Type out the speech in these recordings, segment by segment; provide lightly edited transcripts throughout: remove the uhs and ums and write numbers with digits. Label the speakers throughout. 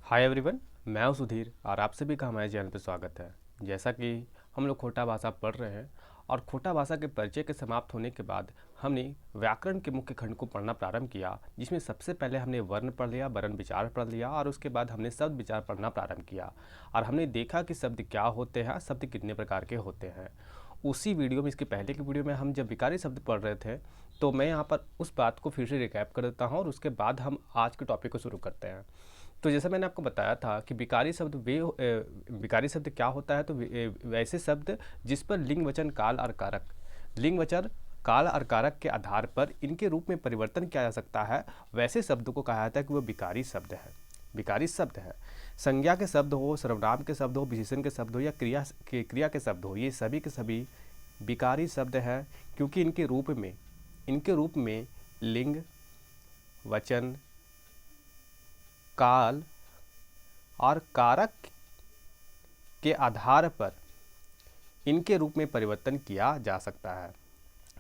Speaker 1: Hi everyone, मैं हूं सुधीर और आप सभी का हमारे चैनल पर स्वागत है। जैसा कि हम लोग खोटा भाषा पढ़ रहे हैं और खोटा भाषा के परिचय के समाप्त होने के बाद हमने व्याकरण के मुख्य खंड को पढ़ना प्रारंभ किया, जिसमें सबसे पहले हमने वर्ण पढ़ लिया, वर्ण विचार पढ़ लिया और उसके बाद हमने शब्द विचार पढ़ना प्रारंभ किया और हमने देखा कि शब्द क्या होते हैं, शब्द कितने प्रकार के होते हैं। उसी वीडियो में, इसके पहले की वीडियो में हम जब विकारी शब्द पढ़ रहे थे, तो मैं यहाँ पर उस बात को फिर से रिकैप कर देता हूँ और उसके बाद हम आज के टॉपिक को शुरू करते हैं। तो जैसा मैंने आपको बताया था कि विकारी शब्द क्या होता है, तो वैसे शब्द जिस पर लिंग वचन काल और कारक, लिंग वचन काल और कारक के आधार पर इनके रूप में परिवर्तन किया जा सकता है, वैसे शब्द को कहा जाता है कि वह विकारी शब्द है। विकारी शब्द है। संज्ञा के शब्द हो, सर्वनाम के शब्द हो, विशेषण के शब्द हो या क्रिया के शब्द हो, ये सभी के सभी विकारी शब्द है, क्योंकि इनके रूप में लिंग, वचन, काल और कारक के आधार पर इनके रूप में परिवर्तन किया जा सकता है।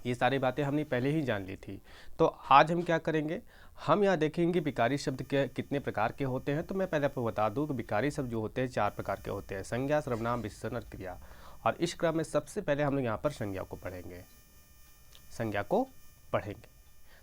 Speaker 1: ये सारी बातें हमने पहले ही जान ली थी। तो आज हम क्या करेंगे, हम यहाँ देखेंगे विकारी शब्द के कितने प्रकार के होते हैं। तो मैं पहले आपको बता दूँ कि विकारी शब्द जो होते हैं 4 प्रकार के होते हैं: संज्ञा, सर्वनाम, विशेषण और क्रिया। और इस क्रम में सबसे पहले हम लोग यहाँ पर संज्ञा को पढ़ेंगे।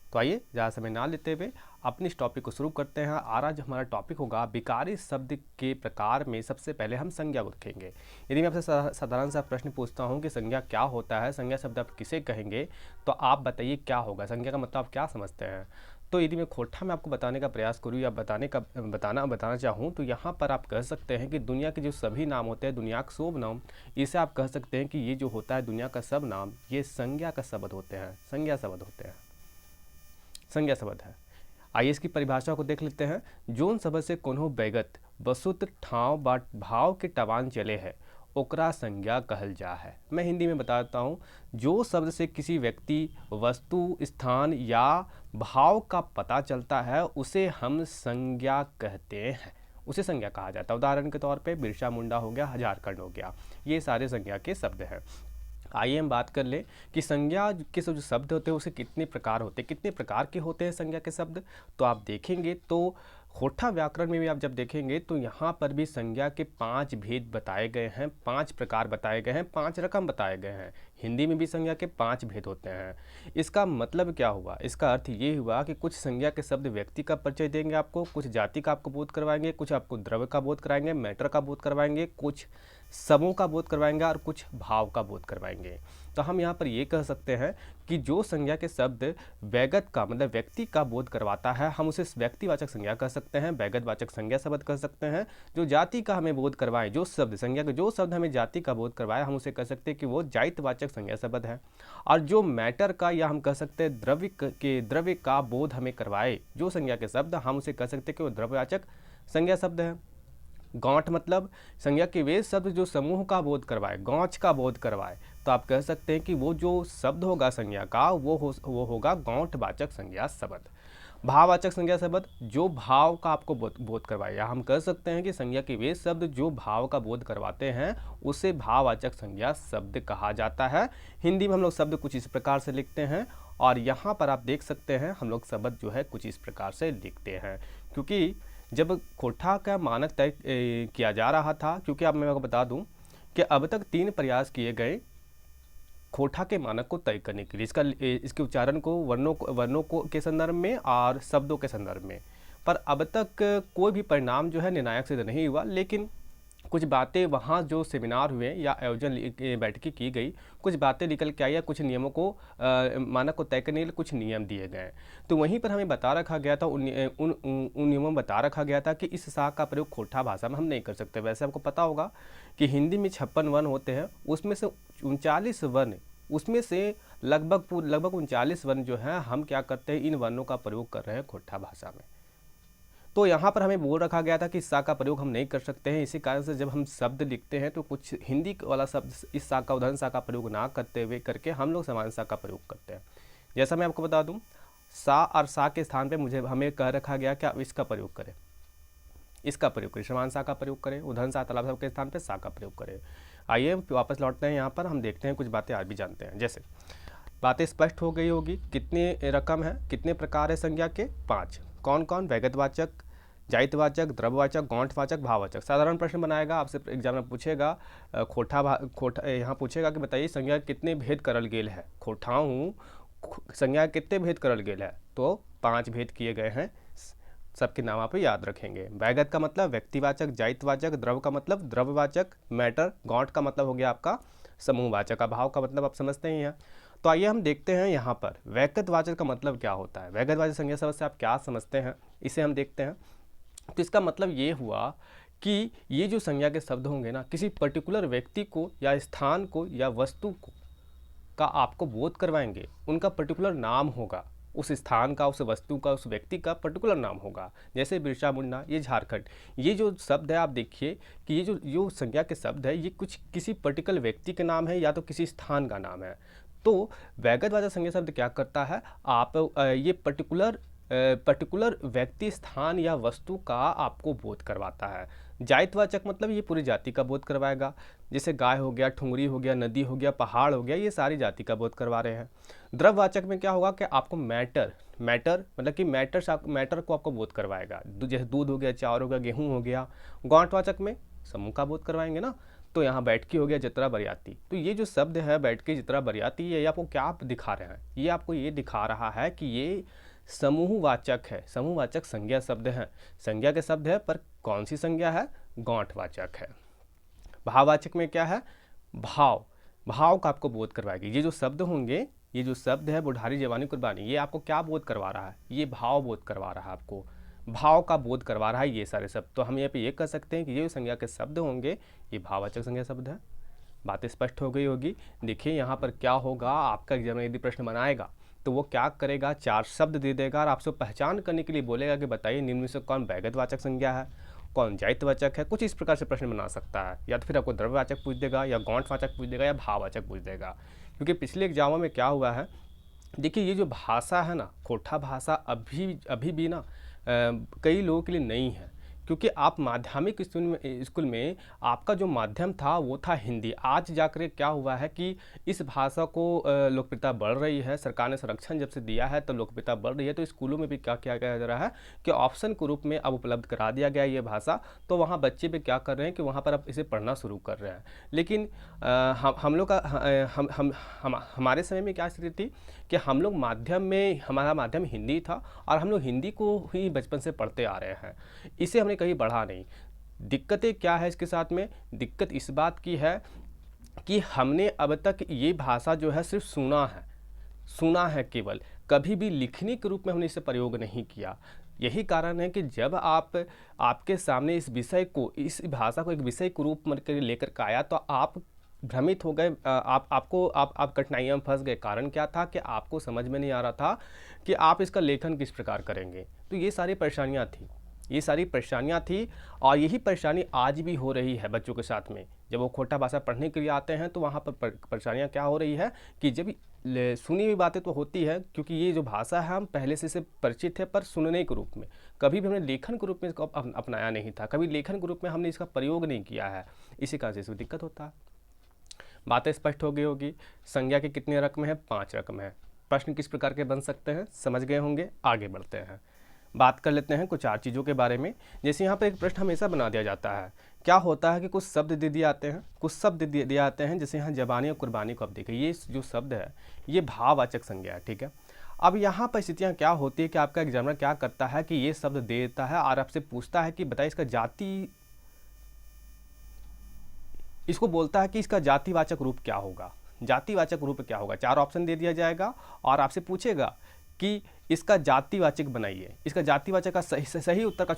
Speaker 1: तो आइए ज़्यादा समय ना लेते हुए अपने इस टॉपिक को शुरू करते हैं। आज हमारा टॉपिक होगा विकारी शब्द के प्रकार में सबसे पहले हम संज्ञा को देखेंगे। यदि मैं आपसे साधारण सा प्रश्न पूछता हूं कि संज्ञा क्या होता है, संज्ञा शब्द आप किसे कहेंगे, तो आप बताइए क्या होगा, संज्ञा का मतलब आप क्या समझते हैं। तो यदि मैं खोटा में आपको बताने का प्रयास करूँ या बताना चाहूँ, तो यहाँ पर आप कह सकते हैं कि दुनिया के जो सभी नाम होते हैं, दुनिया के सब नाम, इसे आप कह सकते हैं कि ये जो होता है दुनिया का सब नाम, ये संज्ञा का शब्द होते हैं, संज्ञा शब्द है। आइए इसकी परिभाषा को देख लेते हैं। जोन शब्द से कोनो बैगत बसुत ठाव बाट भाव के टवान चले है, ओकरा संज्ञा कहल जा है। मैं हिंदी में बताता हूँ। जो शब्द से किसी व्यक्ति, वस्तु, स्थान या भाव का पता चलता है, उसे हम संज्ञा कहते हैं, उसे संज्ञा कहा जाता है। उदाहरण के तौर पे बिरसा मुंडा हो गया, झारखंड हो गया, ये सारे संज्ञा के शब्द हैं। आइए हम बात कर ले कि संज्ञा के जो शब्द होते हैं उसे कितने प्रकार होते हैं, कितने प्रकार के होते हैं संज्ञा के शब्द। तो आप देखेंगे तो होठा व्याकरण में भी आप जब देखेंगे तो यहाँ पर भी संज्ञा के 5 भेद बताए गए हैं, 5 प्रकार बताए गए हैं, 5 रकम बताए गए हैं। हिंदी में भी संज्ञा के 5 भेद होते हैं। इसका मतलब क्या हुआ, इसका अर्थ ये हुआ कि कुछ संज्ञा के शब्द व्यक्ति का परिचय देंगे आपको, कुछ जाति का आपको बोध करवाएंगे, कुछ आपको द्रव्य का बोध कराएंगे, मैटर का बोध करवाएंगे, कुछ समूह का बोध करवाएंगे और कुछ भाव का बोध करवाएंगे। तो हम यहाँ पर ये कह सकते हैं कि जो संज्ञा के शब्द वैगत का मतलब व्यक्ति का बोध करवाता है, हम उसे व्यक्तिवाचक संज्ञा कह सकते हैं, वैगतवाचक संज्ञा शब्द कह सकते हैं। जो जाति का हमें बोध करवाए, जो शब्द संज्ञा का जो शब्द हमें जाति का बोध करवाए, हम उसे कह सकते हैं कि वो जातिवाचक संज्ञा शब्द है। और जो मैटर का या हम कह सकते हैं द्रव्य का बोध हमें करवाए जो संज्ञा के शब्द, हम उसे कह सकते हैं कि वो द्रव्यवाचक संज्ञा शब्द है। गौठ मतलब संज्ञा के वे शब्द जो समूह का बोध करवाए, गौच का बोध करवाए, तो आप कह सकते हैं कि वो जो शब्द होगा संज्ञा का वो होगा गौठवाचक संज्ञा शब्द। भाववाचक संज्ञा शब्द जो भाव का आपको बोध करवाए, या हम कह सकते हैं कि संज्ञा के वे शब्द जो भाव का बोध करवाते हैं उसे भाववाचक संज्ञा शब्द कहा जाता है। हिंदी में हम लोग शब्द कुछ इस प्रकार से लिखते हैं और यहाँ पर आप देख सकते हैं हम लोग शब्द जो है कुछ इस प्रकार से लिखते हैं, क्योंकि जब खोटा का मानक तय किया जा रहा था, क्योंकि अब मैं आपको बता दूं कि अब तक 3 प्रयास किए गए खोटा के मानक को तय करने के लिए, इसके उच्चारण को वर्णों को के संदर्भ में और शब्दों के संदर्भ में, पर अब तक कोई भी परिणाम जो है निर्णायक सिद्ध नहीं हुआ। लेकिन कुछ बातें वहाँ जो सेमिनार हुए या आयोजन बैठकें की गई, कुछ बातें निकल के आई या कुछ नियमों को मानक को तय करने के लिए कुछ नियम दिए गए। तो वहीं पर हमें बता रखा गया था, उन नियमों में बता रखा गया था कि इस शाख का प्रयोग खोटा भाषा में हम नहीं कर सकते। वैसे आपको पता होगा कि हिंदी में 56 वर्ण होते हैं, उसमें से 39 वर्ण, उसमें से लगभग 39 वर्ण जो है हम क्या करते हैं, इन वर्णों का प्रयोग कर रहे हैं खोटा भाषा में। तो यहाँ पर हमें बोल रखा गया था कि इस सा का प्रयोग हम नहीं कर सकते हैं। इसी कारण से जब हम शब्द लिखते हैं तो कुछ हिंदी वाला शब्द इस सा का उदाहरण सा का प्रयोग ना करते हुए करके हम लोग समान सा का प्रयोग करते हैं। जैसा मैं आपको बता दूं, सा और सा के स्थान पे हमें कह रखा गया कि आप इसका प्रयोग करें, इसका प्रयोग करें, समान सा का प्रयोग करें, उदाहरण सा तालाब सब के स्थान पर सा का प्रयोग करें। आइए वापस लौटते हैं, यहाँ पर हम देखते हैं कुछ बातें आज भी जानते हैं। जैसे बातें स्पष्ट हो गई होगी, कितने रकम है, कितने प्रकार है संज्ञा के, 5। कौन कौन, वैगतवाचक, जातिवाचक, द्रव्यवाचक, गौणवाचक, भाववाचक। साधारण प्रश्न बनाएगा, आपसे एग्जाम में पूछेगा खोटा यहाँ पूछेगा कि बताइए संज्ञा कितने भेद करल गेल है। खोठाऊँ संज्ञा कितने भेद करल गेल है, तो 5 भेद किए गए हैं। सबके नाम आप याद रखेंगे। वैगत का मतलब व्यक्तिवाचक, जातिवाचक, द्रव का मतलब द्रव्यवाचक, मैटर, गौण का मतलब हो गया आपका समूहवाचक, भाव का मतलब आप समझते ही हैं। तो आइए हम देखते हैं यहाँ पर वैगतवाचक का मतलब क्या होता है। वैगतवाचक संज्ञा शब्द से आप क्या समझते हैं, इसे हम देखते हैं। तो इसका मतलब ये हुआ कि ये जो संज्ञा के शब्द होंगे ना, किसी पर्टिकुलर व्यक्ति को या स्थान को या वस्तु को का आपको बोध करवाएंगे। उनका पर्टिकुलर नाम होगा, उस स्थान का, उस वस्तु का, उस व्यक्ति का पर्टिकुलर नाम होगा। जैसे बिरसा मुंडा, ये झारखंड। ये जो शब्द है आप देखिए कि ये जो संज्ञा के शब्द है, ये कुछ किसी पर्टिकुलर व्यक्ति के नाम है या तो किसी स्थान का नाम है। तो वैगतवाचक संज्ञा शब्द क्या करता है, आप ये पर्टिकुलर व्यक्ति, स्थान या वस्तु का आपको बोध करवाता है। जातिवाचक मतलब ये पूरी जाति का बोध करवाएगा। जैसे गाय हो गया, ठुंगरी हो गया, नदी हो गया, पहाड़ हो गया, ये सारी जाति का बोध करवा रहे हैं। द्रव्यवाचक में क्या होगा कि आपको मैटर मतलब कि मैटर को आपको बोध करवाएगा। जैसे दूध हो गया, चावल हो गया, गेहूँ हो गया। गौणवाचक में समूह का बोध करवाएंगे ना, तो यहाँ बैठकी हो गया, जतरा बरियाती। तो ये जो शब्द है बैठकी, जतरा बरियाती, ये आपको क्या दिखा रहे हैं, ये आपको ये दिखा रहा है कि ये समूहवाचक है, समूहवाचक संज्ञा शब्द है। संज्ञा के शब्द है, पर कौन सी संज्ञा है, गौणवाचक है। भाववाचक में क्या है, भाव का आपको बोध करवाएगी। ये जो शब्द होंगे, ये जो शब्द है बुढ़ारी जवानी कुर्बानी, ये आपको क्या बोध करवा रहा है, ये भाव बोध करवा रहा है, आपको भाव का बोध करवा रहा है ये सारे शब्द। तो हम यहाँ पे ये कह सकते हैं कि ये जो संज्ञा के शब्द होंगे, ये भाववाचक संज्ञा शब्द है। बातें स्पष्ट हो गई होगी। देखिए यहाँ पर क्या होगा, आपका एग्जाम में यदि प्रश्न बनाएगा तो वो क्या करेगा, 4 शब्द दे देगा और आपसे पहचान करने के लिए बोलेगा कि बताइए निम्न में से कौन वैगतवाचक संज्ञा है, कौन जातिवाचक है। कुछ इस प्रकार से प्रश्न बना सकता है, या तो फिर आपको द्रव्यवाचक पूछ देगा, या गौणवाचक पूछ देगा, या भाववाचक पूछ देगा। क्योंकि पिछले एग्जामों में क्या हुआ है, देखिए ये जो भाषा है ना, खोटा भाषा अभी भी ना कई लोगों के लिए नहीं है। क्योंकि आप माध्यमिक स्कूल में आपका जो माध्यम था वो था हिंदी। आज जाकर क्या हुआ है कि इस भाषा को लोकप्रियता बढ़ रही है, सरकार ने संरक्षण जब से दिया है तो लोकप्रियता बढ़ रही है। तो स्कूलों में भी क्या किया जा रहा है कि ऑप्शन के रूप में अब उपलब्ध करा दिया गया ये भाषा। तो वहाँ बच्चे भी क्या कर रहे हैं कि वहाँ पर अब इसे पढ़ना शुरू कर रहे हैं। लेकिन हम लोग का हमारे समय में क्या स्थिति थी कि हम लोग माध्यम में, हमारा माध्यम हिंदी था और हम लोग हिंदी को ही बचपन से पढ़ते आ रहे हैं, इसे हमने कहीं बढ़ा नहीं। दिक्कतें क्या है इसके साथ में, दिक्कत इस बात की है कि हमने अब तक ये भाषा जो है सिर्फ सुना है केवल, कभी भी लिखने के रूप में हमने इसे प्रयोग नहीं किया। यही कारण है कि जब आपके सामने इस भाषा को एक विषय के रूप में लेकर के आया तो आप भ्रमित हो गए, आप कठिनाइयों में फंस गए। कारण क्या था कि आपको समझ में नहीं आ रहा था कि आप इसका लेखन किस प्रकार करेंगे। तो ये सारी परेशानियाँ थी और यही परेशानी आज भी हो रही है बच्चों के साथ में। जब वो खोटा भाषा पढ़ने के लिए आते हैं तो वहाँ पर परेशानियाँ क्या हो रही है कि जब सुनी हुई बातें तो होती है, क्योंकि ये जो भाषा है हम पहले से परिचित है, पर सुनने के रूप में कभी भी हमने लेखन के रूप में इसको अपनाया नहीं था, कभी लेखन के रूप में हमने इसका प्रयोग नहीं किया है। इसी कारण से इसमें दिक्कत होता है। बातें स्पष्ट हो गई होगी। संज्ञा के कितने रकम है, 5 रकम है। प्रश्न किस प्रकार के बन सकते हैं समझ गए होंगे। आगे बढ़ते हैं, बात कर लेते हैं कुछ 4 चीज़ों के बारे में। जैसे यहाँ पर एक प्रश्न हमेशा बना दिया जाता है, क्या होता है कि कुछ शब्द दे दिए आते हैं, जैसे यहाँ जबानी और कुर्बानी को आप देखिए, ये जो शब्द है ये भाववाचक संज्ञा है, ठीक है। अब यहाँ पर स्थितियाँ क्या होती है कि आपका एग्जामिनर क्या करता है कि ये शब्द दे देता है और आपसे पूछता है कि बताइए इसको बोलता है कि इसका जातिवाचक रूप क्या होगा। 4 ऑप्शन दे दिया जाएगा और आपसे पूछेगा कि इसका जातिवाचक बनाइए, इसका जातिवाचक का सही उत्तर का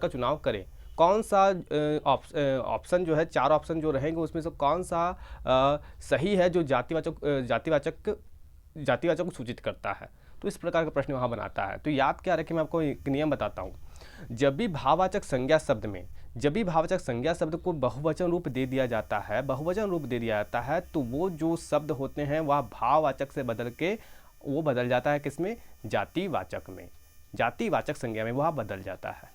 Speaker 1: चुनाव करें। कौन सा ऑप्शन जो है, 4 ऑप्शन जो रहेंगे उसमें से कौन सा सही है जो जातिवाचक को सूचित करता है। तो इस प्रकार का प्रश्न वहाँ बनाता है। तो याद क्या रखें, मैं आपको एक नियम बताता हूँ। जब भी भाववाचक संज्ञा शब्द को बहुवचन रूप दे दिया जाता है, तो वो जो शब्द होते हैं वह भाववाचक से बदल के वो बदल जाता है किसमें, जातिवाचक संज्ञा में वह बदल जाता है,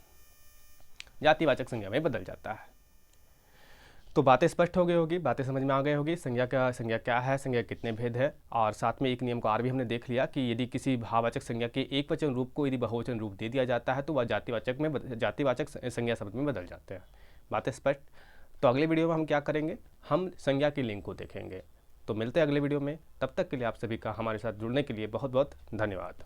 Speaker 1: तो बातें स्पष्ट हो गई होगी, बातें समझ में आ गई होगी, संज्ञा क्या है, संज्ञा कितने भेद है। और साथ में एक नियम को और भी हमने देख लिया कि यदि किसी भाववाचक संज्ञा के एक वचन रूप को यदि बहुवचन रूप दे दिया जाता है तो वह जातिवाचक संज्ञा शब्द में बदल जाते हैं। बातें स्पष्ट। तो अगले वीडियो में हम क्या करेंगे, हम संज्ञा की लिंक को देखेंगे। तो मिलते हैं अगले वीडियो में, तब तक के लिए आप सभी का हमारे साथ जुड़ने के लिए बहुत बहुत धन्यवाद।